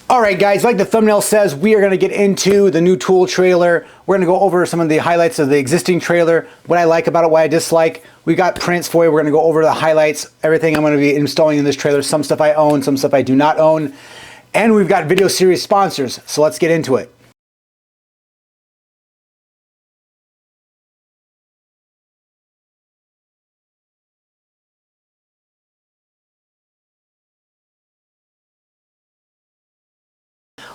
All right, guys, like the thumbnail says, we are going to get into the new tool trailer. We're going to go over some of the highlights of the existing trailer, what I like about it, what I dislike. We got prints for you. We're going to go over the highlights, everything I'm going to be installing in this trailer, some stuff I own, some stuff I do not own. And we've got video series sponsors, so let's get into it.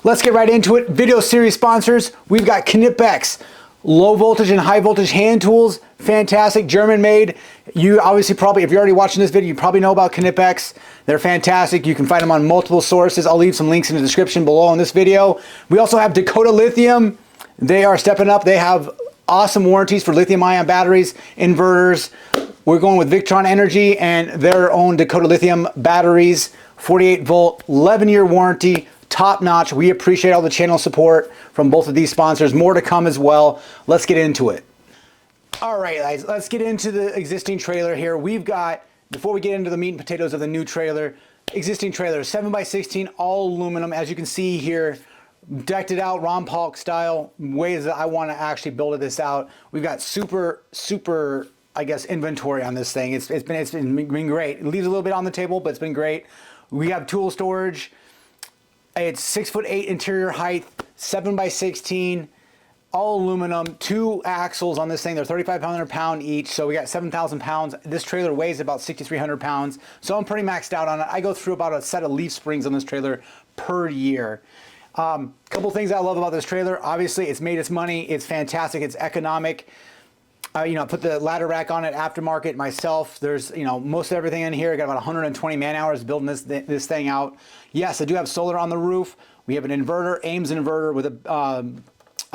Let's get right into it. Video series sponsors, we've got Knipex, low voltage and high voltage hand tools, fantastic, German made. You obviously probably, if you're already watching this video, you probably know about Knipex. They're fantastic. You can find them on multiple sources. I'll leave some links in the description below in this video. We also have Dakota Lithium. They are stepping up. They have awesome warranties for lithium ion batteries, inverters. We're going with Victron Energy and their own Dakota Lithium batteries, 48 volt, 11-year warranty. Top notch. We appreciate all the channel support from both of these sponsors. More to come as well. Let's get into it. All right, guys, let's get into the existing trailer here. We've got, before we get into the meat and potatoes of the new trailer, existing trailer, 7x16, all aluminum. As you can see here, decked it out, Ron Paul style, ways that I want to actually build this out. We've got super, I guess, inventory on this thing. It's been great. It leaves a little bit on the table, but it's been great. We have tool storage. It's 6'8" interior height, 7x16, all aluminum, 2 axles on this thing. They're 3,500 pound each, so we got 7,000 pounds. This trailer weighs about 6,300 pounds, so I'm pretty maxed out on it. I go through about a set of leaf springs on this trailer per year. Couple things I love about this trailer. Obviously, it's made its money. It's fantastic. It's economic. I put the ladder rack on it aftermarket myself. There's, most of everything in here. I got about 120 man hours building this thing out. Yes, I do have solar on the roof. We have an inverter, Ames inverter with a,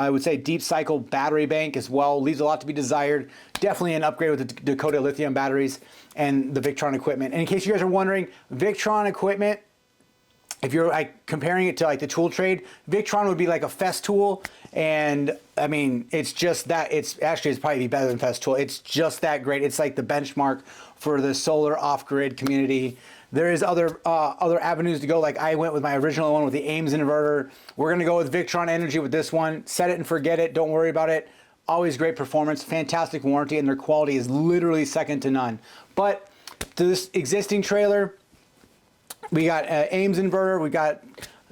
I would say, deep cycle battery bank as well. Leaves a lot to be desired. Definitely an upgrade with the Dakota Lithium batteries and the Victron equipment. And in case you guys are wondering, Victron equipment, if you're comparing it to the tool trade, Victron would be like a Festool, and I mean it's just that it's probably better than Festool. It's just that great. It's like the benchmark for the solar off-grid community. There is other avenues to go. Like I went with my original one with the Ames inverter. We're gonna go with Victron Energy with this one. Set it and forget it. Don't worry about it. Always great performance, fantastic warranty, and their quality is literally second to none. But to this existing trailer, we got Ames inverter, we got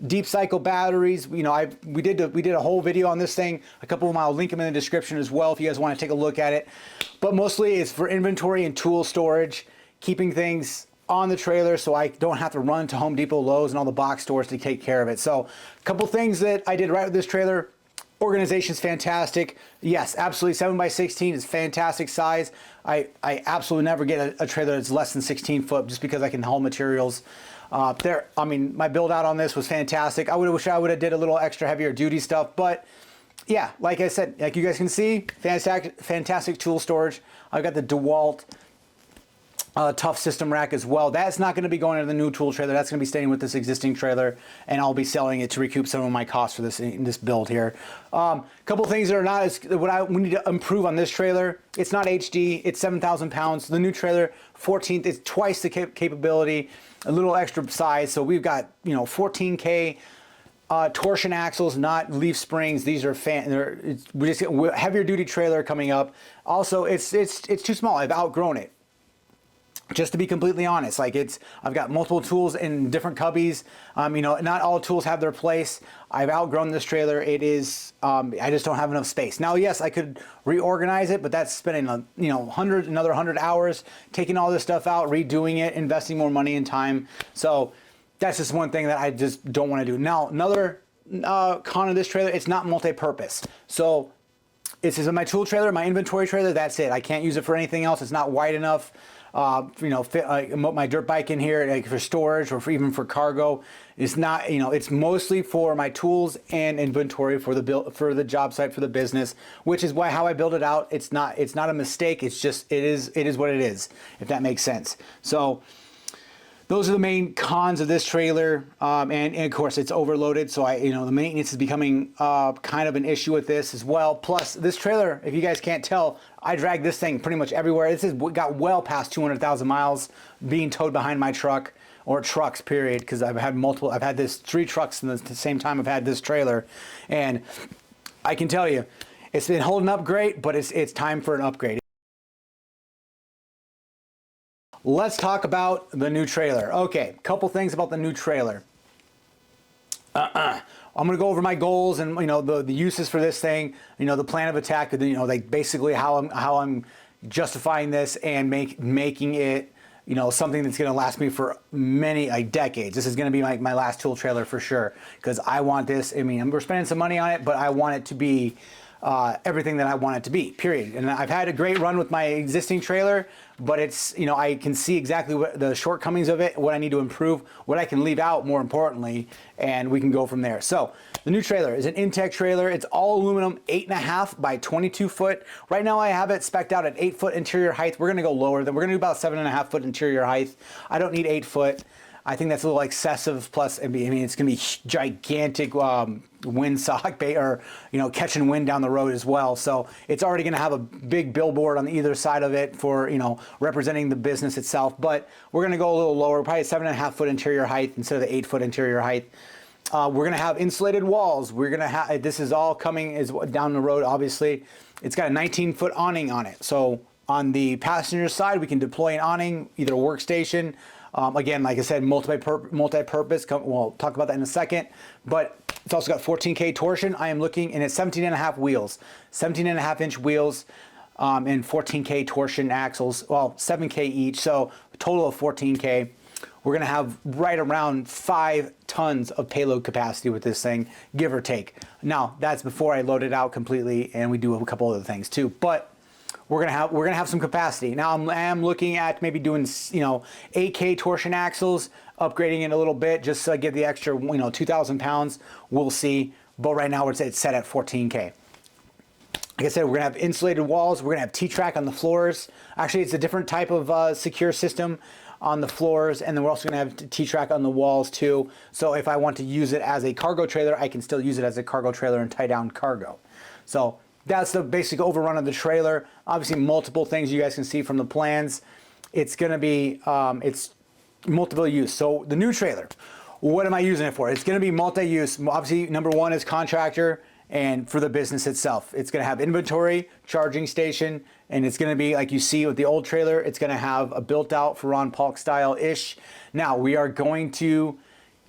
deep cycle batteries. We did a whole video on this thing. A couple of them I'll link them in the description as well if you guys want to take a look at it. But mostly it's for inventory and tool storage, keeping things on the trailer so I don't have to run to Home Depot, Lowe's, and all the box stores to take care of it. So a couple things that I did right with this trailer. Organization's fantastic. Yes, absolutely. 7x16 is fantastic size. I absolutely never get a trailer that's less than 16 foot just because I can haul materials. I mean, my build out on this was fantastic. I wish I would have did a little extra heavier duty stuff, but yeah, like I said, like you guys can see, fantastic tool storage. I've got the DeWalt tough system rack as well. That's not going to be going into the new tool trailer. That's going to be staying with this existing trailer, and I'll be selling it to recoup some of my costs for this build here. Couple things that are not as we need to improve on this trailer. It's not HD. It's 7,000 pounds. The new trailer, 14th, is twice the capability, a little extra size. So we've got 14K torsion axles, not leaf springs. These are we just get heavier duty trailer coming up. Also, it's too small. I've outgrown it. Just to be completely honest, I've got multiple tools in different cubbies. Not all tools have their place. I've outgrown this trailer. It is, I just don't have enough space. Now, yes, I could reorganize it, but that's spending, another 100 hours, taking all this stuff out, redoing it, investing more money and time. So that's just one thing that I just don't want to do. Now, another con of this trailer, it's not multi-purpose. So this is my tool trailer, my inventory trailer, that's it. I can't use it for anything else. It's not wide enough. Fit my dirt bike in here for storage or even for cargo. It's not, it's mostly for my tools and inventory for the job site, for the business, which is how I build it out. It's not a mistake. It's just it is what it is, if that makes sense. So those are the main cons of this trailer, and of course it's overloaded. So the maintenance is becoming kind of an issue with this as well. Plus this trailer, if you guys can't tell, I drag this thing pretty much everywhere. This has got well past 200,000 miles being towed behind my truck or trucks, period, because I've had this 3 trucks in the same time I've had this trailer, and I can tell you, it's been holding up great, but it's time for an upgrade. Let's talk about the new trailer. Okay, couple things about the new trailer. I'm gonna go over my goals and the uses for this thing, the plan of attack, like basically how I'm justifying this and making it something that's gonna last me for many decades. This is gonna be my last tool trailer for sure, because I want this. I mean, we're spending some money on it, but I want it to be everything that I want it to be, period. And I've had a great run with my existing trailer, but it's, I can see exactly what the shortcomings of it, what I need to improve, what I can leave out more importantly, and we can go from there. So the new trailer is an Intech trailer. It's all aluminum, 8.5 by 22 foot. Right now I have it spec'd out at 8 foot interior height. We're gonna go lower than, we're gonna do about 7.5 foot interior height. I don't need 8 foot. I think that's a little excessive. Plus, I mean, it's going to be gigantic windsock or catching wind down the road as well. So it's already going to have a big billboard on either side of it for representing the business itself. But we're going to go a little lower, probably 7.5 foot interior height instead of the 8 foot interior height. We're going to have insulated walls. We're going to have, this is all coming is down the road. Obviously, it's got a 19 foot awning on it. So on the passenger side, we can deploy an awning, either a workstation. Again, like I said, multi-purpose. We'll talk about that in a second. But it's also got 14K torsion. I am looking, and it's 17.5 wheels, 17.5 inch wheels, and 14K torsion axles. Well, 7K each, so a total of 14K. We're gonna have right around 5 tons of payload capacity with this thing, give or take. Now, that's before I load it out completely, and we do a couple other things too. But we're gonna have some capacity. Now I am looking at maybe doing 8K torsion axles, upgrading it a little bit just so I get the extra 2,000 pounds. We'll see. But right now it's set at 14K. Like I said, we're gonna have insulated walls. We're gonna have T-track on the floors. Actually, it's a different type of secure system on the floors, and then we're also gonna have T-track on the walls too. So if I want to use it as a cargo trailer, I can still use it as a cargo trailer and tie down cargo. So that's the basic overrun of the trailer. Obviously, multiple things you guys can see from the plans. It's gonna be, it's multiple use. So the new trailer, what am I using it for? It's gonna be multi-use. Obviously, number one is contractor, and for the business itself. It's gonna have inventory, charging station, and it's gonna be, like you see with the old trailer, it's gonna have a built out for Ron Paulk style-ish. Now, we are going to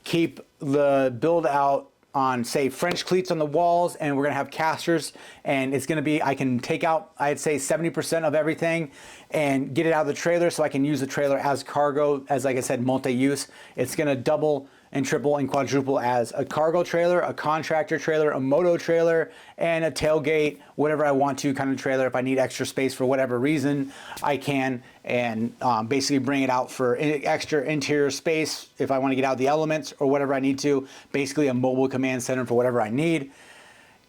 keep the build out on, say, French cleats on the walls, and we're gonna have casters, and it's gonna be, I can take out, I'd say 70% of everything and get it out of the trailer so I can use the trailer as cargo, as like I said, multi-use. It's gonna double and triple and quadruple as a cargo trailer, a contractor trailer, a moto trailer, and a tailgate, whatever I want to kind of trailer. If I need extra space for whatever reason, I can, and basically bring it out for extra interior space if I want to get out the elements or whatever I need to. Basically a mobile command center for whatever I need.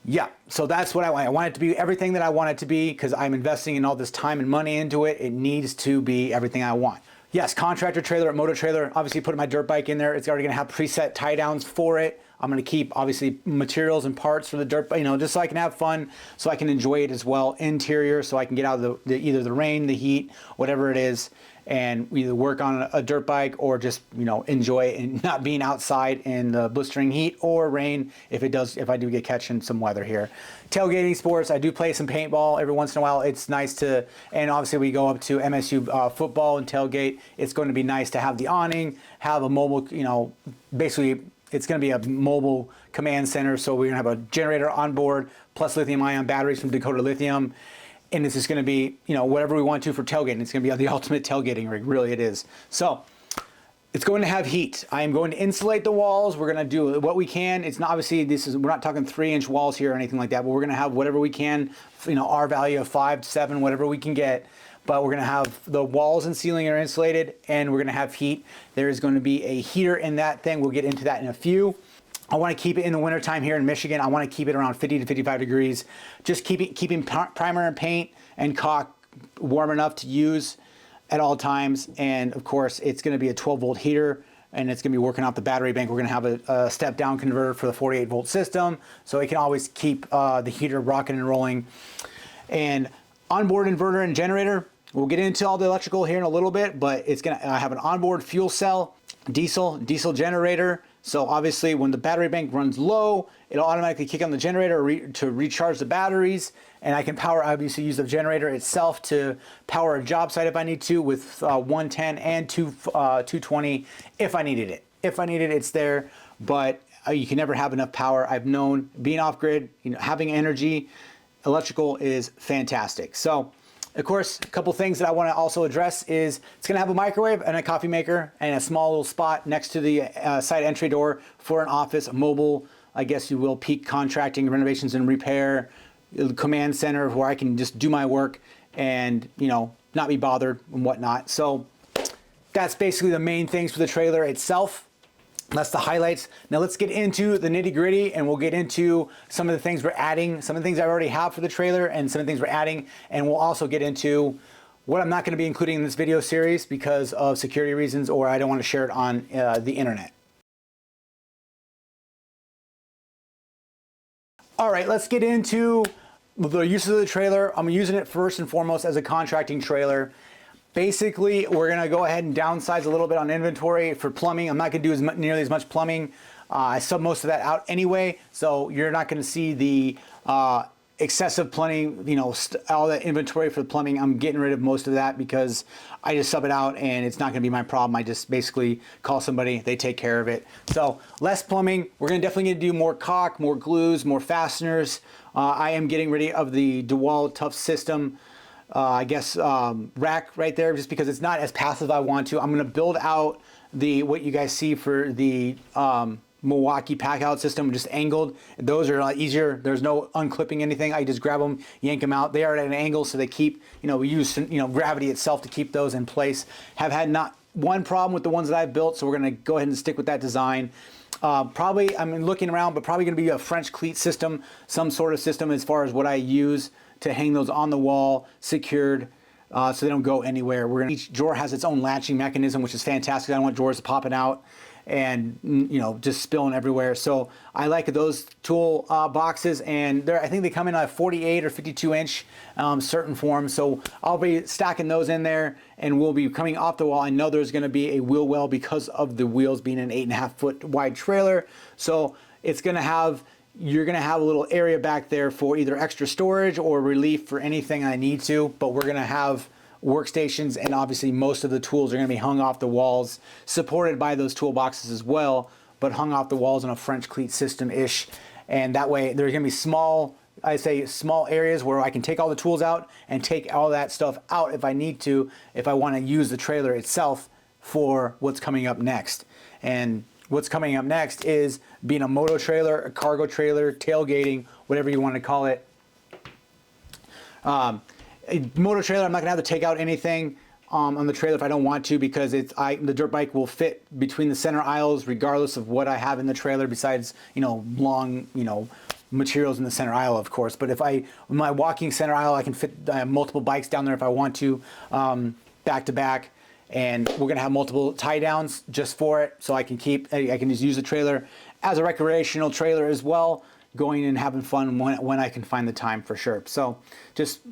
Yeah, so that's what I want. I want it to be everything that I want it to be because I'm investing in all this time and money into it. It needs to be everything I want. Yes, contractor trailer, motor trailer, obviously putting my dirt bike in there. It's already gonna have preset tie downs for it. I'm gonna keep obviously materials and parts for the dirt bike, just so I can have fun, so I can enjoy it as well. Interior, so I can get out of either the rain, the heat, whatever it is, and either work on a dirt bike or just enjoy it and not being outside in the blistering heat or rain if I do get catching some weather here. Tailgating sports, I do play some paintball every once in a while. It's nice to, and obviously we go up to MSU football and tailgate. It's going to be nice to have the awning, have a mobile, basically it's going to be a mobile command center. So we're going to have a generator on board plus lithium ion batteries from Dakota Lithium. And this is going to be, whatever we want to for tailgating. It's going to be the ultimate tailgating rig, really it is. So it's going to have heat. I am going to insulate the walls. We're going to do what we can. It's not, obviously, we're not talking 3-inch walls here or anything like that, but we're going to have whatever we can, our value of 5 to 7, whatever we can get. But we're going to have the walls and ceiling are insulated, and we're going to have heat. There is going to be a heater in that thing. We'll get into that in a few. I want to keep it in the wintertime here in Michigan. I want to keep it around 50 to 55 degrees. Just keeping primer and paint and caulk warm enough to use at all times. And of course, it's going to be a 12-volt heater, and it's going to be working off the battery bank. We're going to have a step-down converter for the 48-volt system, so it can always keep the heater rocking and rolling. And onboard inverter and generator. We'll get into all the electrical here in a little bit, but it's going to have an onboard fuel cell. diesel generator. So obviously when the battery bank runs low, it'll automatically kick on the generator to recharge the batteries, and I can obviously use the generator itself to power a job site if I need to with 110 and 220 if I needed it. If I needed it, it's there, but you can never have enough power. I've known being off grid, having energy, electrical is fantastic. So of course, a couple things that I want to also address is it's going to have a microwave and a coffee maker and a small little spot next to the side entry door for an office, a mobile, I guess you will, peak contracting, renovations and repair, command center where I can just do my work and, not be bothered and whatnot. So that's basically the main things for the trailer itself. That's the highlights. Now let's get into the nitty gritty, and we'll get into some of the things we're adding, some of the things I already have for the trailer and some of the things we're adding. And we'll also get into what I'm not going to be including in this video series because of security reasons, or I don't want to share it on the internet. All right, let's get into the uses of the trailer. I'm using it first and foremost as a contracting trailer. Basically, we're going to go ahead and downsize a little bit on inventory for plumbing. I'm not going to do nearly as much plumbing. I sub most of that out anyway, so you're not going to see the excessive plumbing, all that inventory for the plumbing. I'm getting rid of most of that because I just sub it out and it's not going to be my problem. I just basically call somebody, they take care of it. So less plumbing. We're definitely going to do more caulk, more glues, more fasteners. I am getting rid of the DeWalt Tough System. I guess rack right there, just because it's not as passive as I want to. I'm going to build out what you guys see for the Milwaukee pack out system, just angled. Those are a lot easier. There's no unclipping anything. I just grab them, yank them out. They are at an angle, so they keep, we use gravity itself to keep those in place. Have had not one problem with the ones that I've built, so we're going to go ahead and stick with that design. Probably, I'm looking around, but probably going to be a French cleat system, some sort of system as far as what I use to hang those on the wall, secured, so they don't go anywhere. Each drawer has its own latching mechanism, which is fantastic. I don't want drawers popping out and just spilling everywhere. So I like those tool boxes, and I think they come in a 48 or 52 inch certain forms. So I'll be stacking those in there, and we'll be coming off the wall. I know there's going to be a wheel well because of the wheels being an 8.5 foot wide trailer. So it's going to have. You're going to have a little area back there for either extra storage or relief for anything I need to, but we're going to have workstations, and obviously most of the tools are going to be hung off the walls, supported by those toolboxes as well, but hung off the walls in a French cleat system-ish. And that way there's going to be small areas where I can take all the tools out and take all that stuff out if I need to, if I want to use the trailer itself for what's coming up next. And what's coming up next is being a moto trailer, a cargo trailer, tailgating, whatever you want to call it. A moto trailer, I'm not going to have to take out anything on the trailer if I don't want to, because the dirt bike will fit between the center aisles regardless of what I have in the trailer, besides long materials in the center aisle, of course. But my walking center aisle, I can fit multiple bikes down there if I want to, back to back. And we're gonna have multiple tie downs just for it, so I can just use the trailer as a recreational trailer as well, going and having fun when I can find the time, for sure. So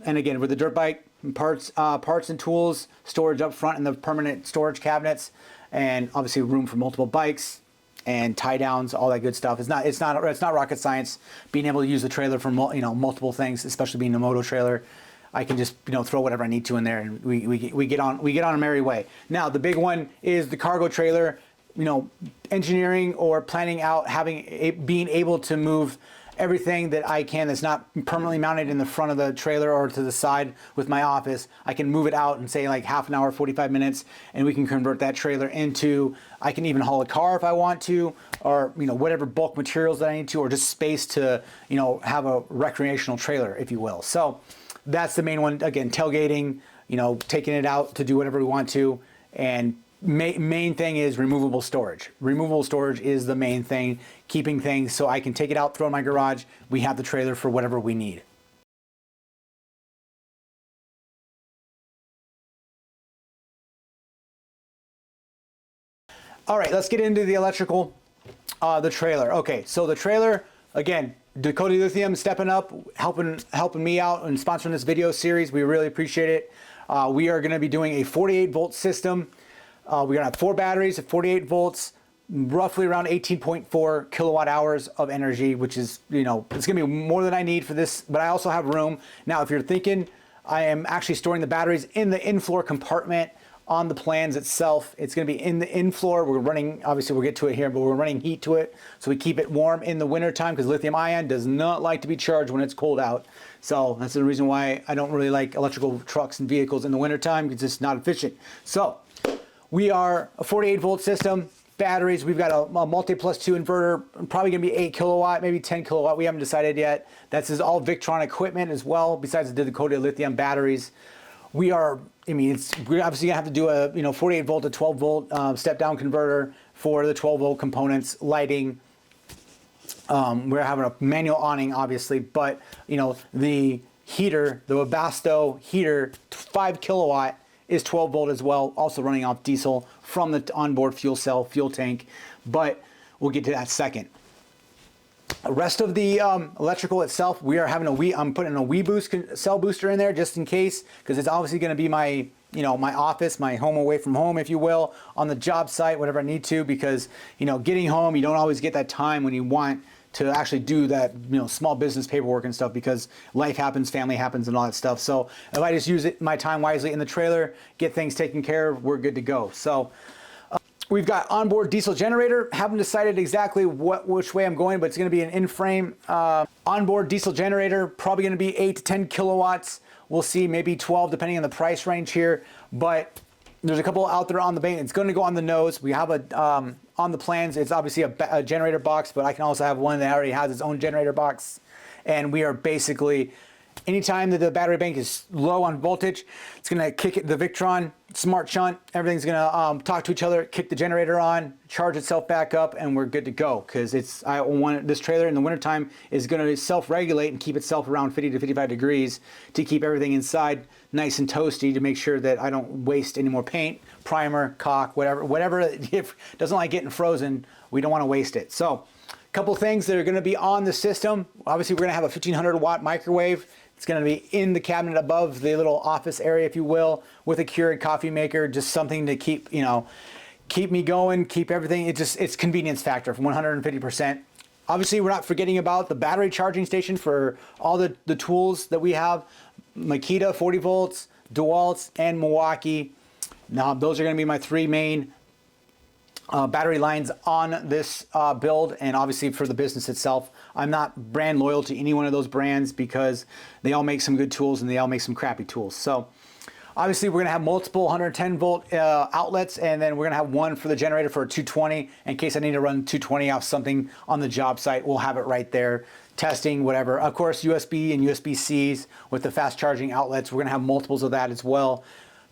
and again, with the dirt bike, parts and tools, storage up front in the permanent storage cabinets, and obviously room for multiple bikes and tie downs, all that good stuff. It's not rocket science being able to use the trailer for multiple things, especially being a moto trailer. I can just throw whatever I need to in there, and we get on a merry way. Now the big one is the cargo trailer. Engineering or planning out being able to move everything that I can that's not permanently mounted in the front of the trailer or to the side with my office. I can move it out and say like half an hour, 45 minutes, and we can convert that trailer into, I can even haul a car if I want to, or whatever bulk materials that I need to, or just space to have a recreational trailer, if you will. So that's the main one. Again, tailgating, taking it out to do whatever we want to. And main thing is removable storage. Removable storage is the main thing, keeping things so I can take it out, throw it in my garage. We have the trailer for whatever we need. All right, let's get into the electrical, the trailer. Okay, so the trailer, again, Dakota Lithium stepping up, helping me out and sponsoring this video series. We really appreciate it. We are going to be doing a 48 volt system. We're gonna have 4 batteries at 48 volts, roughly around 18.4 kilowatt hours of energy, which is, you know, it's gonna be more than I need for this, but I also have room. Now, if you're thinking, I am actually storing the batteries in the in-floor compartment on the plans itself. It's gonna be in the in-floor. We're running, obviously we'll get to it here, but we're running heat to it. So we keep it warm in the winter time because lithium ion does not like to be charged when it's cold out. So that's the reason why I don't really like electrical trucks and vehicles in the winter time, because it's not efficient. So we are a 48 volt system. Batteries, we've got a multi-plus-2 inverter, probably gonna be 8 kilowatt, maybe 10 kilowatt. We haven't decided yet. That's all Victron equipment as well, besides the coated lithium batteries. We are, I mean, we're obviously gonna have to do a, you know, 48 volt to 12 volt step down converter for the 12 volt components, lighting. We're having a manual awning, obviously, but you know, the heater, the Webasto heater, 5 kilowatt, is 12 volt as well, also running off diesel from the onboard fuel cell, fuel tank, but we'll get to that second. The rest of the electrical itself, we are having I'm putting a WeBoost cell booster in there just in case, because it's obviously going to be my, you know, my office, my home away from home, if you will, on the job site, whatever I need to, because, you know, getting home, you don't always get that time when you want to actually do that, you know, small business paperwork and stuff, because life happens, family happens, and all that stuff. So if I just use my time wisely in the trailer, get things taken care of, we're good to go. So we've got onboard diesel generator. Haven't decided exactly which way I'm going, but it's going to be an in-frame onboard diesel generator. Probably going to be 8 to 10 kilowatts. We'll see, maybe 12 depending on the price range here. But there's a couple out there on the bank. It's going to go on the nose. We have a on the plans. It's obviously a generator box, but I can also have one that already has its own generator box. And we are basically, anytime that the battery bank is low on voltage, it's going to kick it, the Victron smart shunt, everything's going to talk to each other, kick the generator on, charge itself back up, and we're good to go. Because this trailer in the wintertime is going to self-regulate and keep itself around 50 to 55 degrees to keep everything inside nice and toasty, to make sure that I don't waste any more paint, primer, caulk, whatever. If it doesn't like getting frozen, we don't want to waste it. So a couple things that are going to be on the system. Obviously, we're going to have a 1500 watt microwave. It's going to be in the cabinet above the little office area, if you will, with a Keurig coffee maker, just something to keep, you know, keep me going, keep everything. It's convenience factor from 150%. Obviously, we're not forgetting about the battery charging station for all the tools that we have. Makita 40 volts, DeWalt's, and Milwaukee. Now, those are going to be my 3 main battery lines on this build, and obviously for the business itself. I'm not brand loyal to any one of those brands because they all make some good tools and they all make some crappy tools. So obviously we're gonna have multiple 110 volt outlets, and then we're gonna have one for the generator for a 220 in case I need to run 220 off something on the job site. We'll have it right there, testing, whatever. Of course, USB and USB-Cs with the fast charging outlets. We're gonna have multiples of that as well.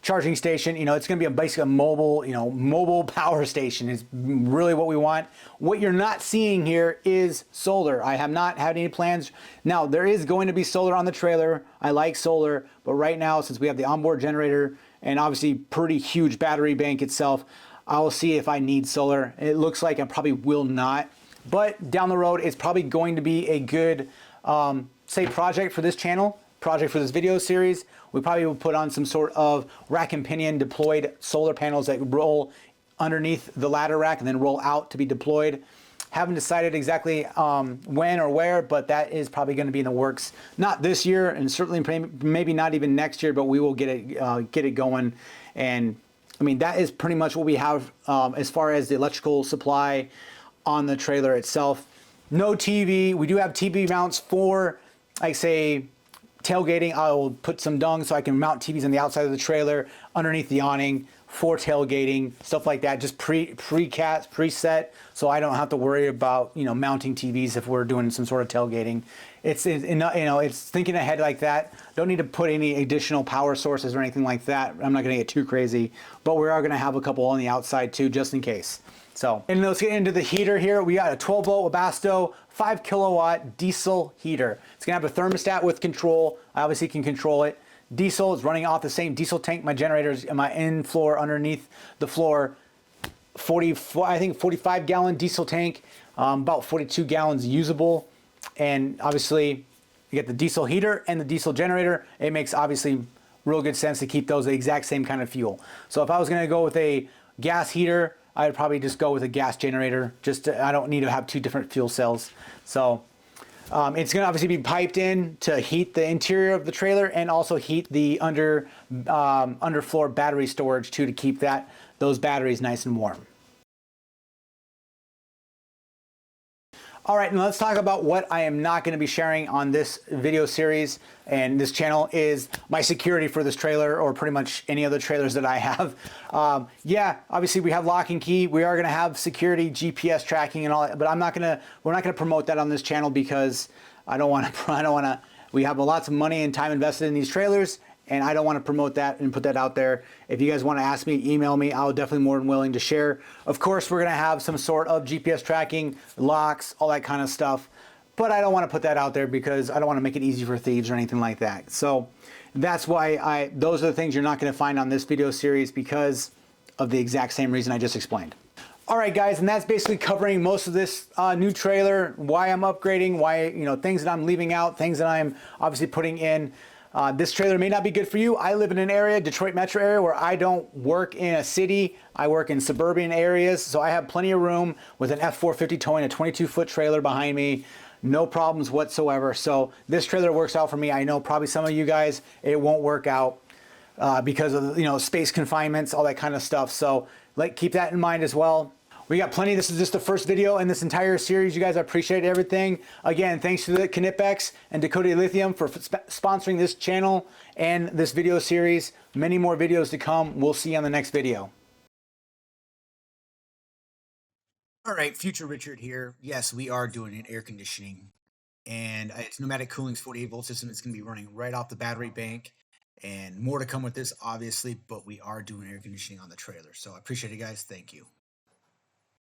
Charging station, you know, it's going to be basically a mobile, you know, mobile power station is really what we want. What you're not seeing here is solar. I have not had any plans. Now, there is going to be solar on the trailer. I like solar, but right now, since we have the onboard generator and obviously pretty huge battery bank itself, I will see if I need solar. It looks like I probably will not, but down the road, it's probably going to be a good, say, project for this channel. Project for this video series. We probably will put on some sort of rack and pinion deployed solar panels that roll underneath the ladder rack and then roll out to be deployed. Haven't decided exactly when or where, but that is probably going to be in the works. Not this year, and certainly maybe not even next year, but we will get it going. And I mean, that is pretty much what we have as far as the electrical supply on the trailer itself. No TV. We do have TV mounts for, like, say, tailgating. I will put some dung so I can mount TVs on the outside of the trailer, underneath the awning for tailgating, stuff like that. Just preset, so I don't have to worry about, you know, mounting TVs if we're doing some sort of tailgating. It's, you know, it's thinking ahead like that. Don't need to put any additional power sources or anything like that. I'm not going to get too crazy, but we are going to have a couple on the outside too, just in case. So, and let's get into the heater here. We got a 12 volt Webasto 5 kilowatt diesel heater. It's gonna have a thermostat with control. I obviously can control it. Diesel is running off the same diesel tank. My generator's in my in floor underneath the floor. 45 gallon diesel tank, about 42 gallons usable. And obviously you get the diesel heater and the diesel generator. It makes obviously real good sense to keep those the exact same kind of fuel. So if I was gonna go with a Gas heater, I'd probably just go with a gas generator. I don't need to have two different fuel cells. So it's going to obviously be piped in to heat the interior of the trailer and also heat the underfloor battery storage too, to keep those batteries nice and warm. All right, now let's talk about what I am not going to be sharing on this video series and this channel is my security for this trailer, or pretty much any other trailers that I have. Yeah, obviously we have lock and key. We are going to have security, GPS tracking, and all that, but we're not going to promote that on this channel because I don't want to. We have lots of money and time invested in these trailers, and I don't want to promote that and put that out there. If you guys want to ask me, email me. I'll definitely more than willing to share. Of course, we're going to have some sort of GPS tracking, locks, all that kind of stuff. But I don't want to put that out there because I don't want to make it easy for thieves or anything like that. So that's why those are the things you're not going to find on this video series, because of the exact same reason I just explained. All right, guys, and that's basically covering most of this new trailer, why I'm upgrading, why, things that I'm leaving out, things that I'm obviously putting in. This trailer may not be good for you. I live in an area, Detroit metro area, where I don't work in a city. I work in suburban areas, so I have plenty of room with an F450 towing a 22-foot trailer behind me. No problems whatsoever. So this trailer works out for me. I know probably some of you guys, it won't work out because of space confinements, all that kind of stuff. So keep that in mind as well. We got plenty. This is just the first video in this entire series. You guys, I appreciate everything. Again, thanks to the Knipex and Dakota Lithium for sponsoring this channel and this video series. Many more videos to come. We'll see you on the next video. All right, Future Richard here. Yes, we are doing an air conditioning, and it's pneumatic cooling's 48-volt system. It's going to be running right off the battery bank, and more to come with this, obviously, but we are doing air conditioning on the trailer. So I appreciate it, guys. Thank you.